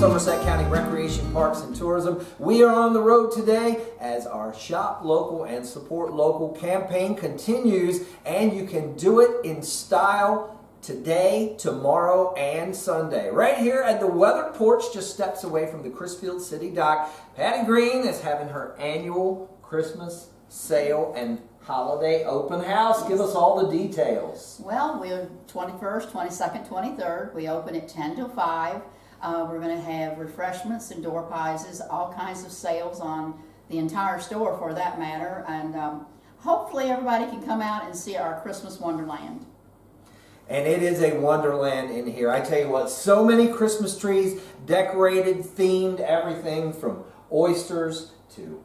Somerset County Recreation, Parks, and Tourism. We are on the road today as our Shop Local and Support Local campaign continues, and you can do it in style today, tomorrow, and Sunday. Right here at the Weathered Porch, just steps away from the Chrisfield City Dock. Patty Green is having her annual Christmas sale and holiday open house. Give us all the details. Well, we're 21st, 22nd, 23rd. We open at 10 till 5. We're going to have refreshments and door prizes, all kinds of sales on the entire store for that matter. And hopefully everybody can come out and see our Christmas Wonderland. And it is a wonderland in here. I tell you what, so many Christmas trees, decorated, themed, everything from oysters to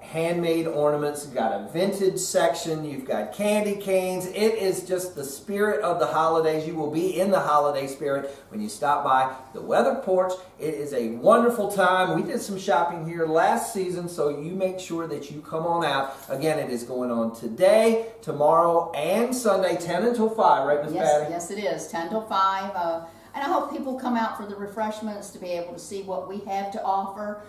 handmade ornaments. You've got a vintage section. You've got candy canes. It is just the spirit of the holidays. You will be in the holiday spirit when you stop by the Weathered Porch. It is a wonderful time. We did some shopping here last season, so you make sure that you come on out. Again, it is going on today, tomorrow, and Sunday, 10 until 5, right, Ms. Patty? Yes, it is, 10 till 5. And I hope people come out for the refreshments to be able to see what we have to offer.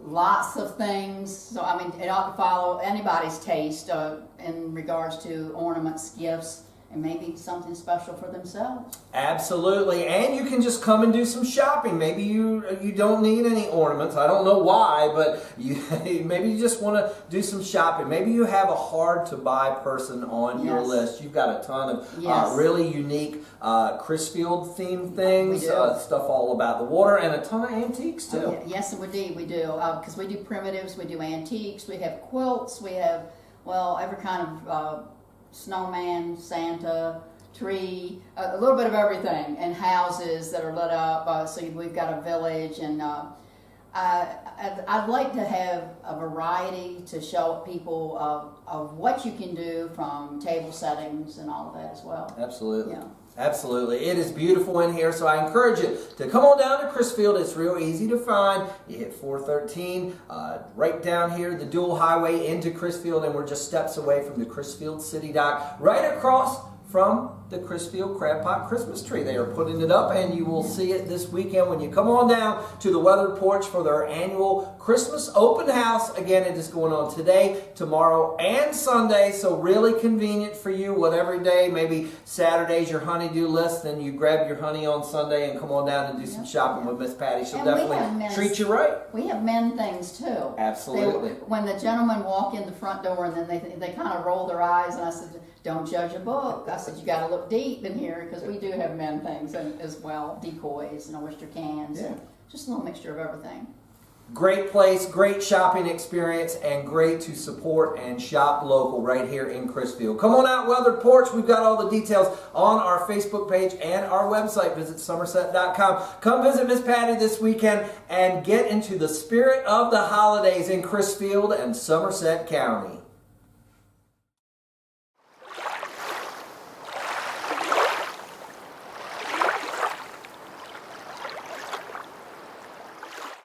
Lots of things, so I mean it ought to follow anybody's taste in regards to ornaments, gifts, and maybe something special for themselves. Absolutely, and you can just come and do some shopping. Maybe you don't need any ornaments. I don't know why, but maybe you just want to do some shopping. Maybe you have a hard to buy person on your list. You've got a ton of really unique Chrisfield themed things, stuff all about the water, and a ton of antiques too. Oh, yes, we do, because we do primitives, we do antiques, we have quilts, we have, well, every kind of snowman, Santa, tree, a little bit of everything, and houses that are lit up. So we've got a village, and I'd like to have a variety to show people of what you can do, from table settings and all of that as well. Absolutely. Yeah. Absolutely. It is beautiful in here, so I encourage you to come on down to Chrisfield. It's real easy to find. You hit 413, right down here, the dual highway into Chrisfield, and we're just steps away from the Chrisfield City Dock, right across from the Chrisfield Crab Pot Christmas tree. They are putting it up, and you will see it this weekend when you come on down to the Weathered Porch for their annual Christmas open house. Again, it is going on today, tomorrow, and Sunday, so really convenient for you, whatever day. Maybe Saturday's your honey-do list, then you grab your honey on Sunday and come on down and do some shopping with Miss Patty. She'll definitely treat you right. We have men things too. Absolutely. When the gentlemen walk in the front door and then they kind of roll their eyes, and I said, don't judge a book. I said, you got to look deep in here, because we do have men things as well, decoys and oyster cans, and just a little mixture of everything. Great place, great shopping experience, and great to support and shop local right here in Chrisfield. Come on out, Weathered Porch. We've got all the details on our Facebook page and our website. Visit somerset.com. Come visit Miss Patty this weekend and get into the spirit of the holidays in Chrisfield and Somerset County.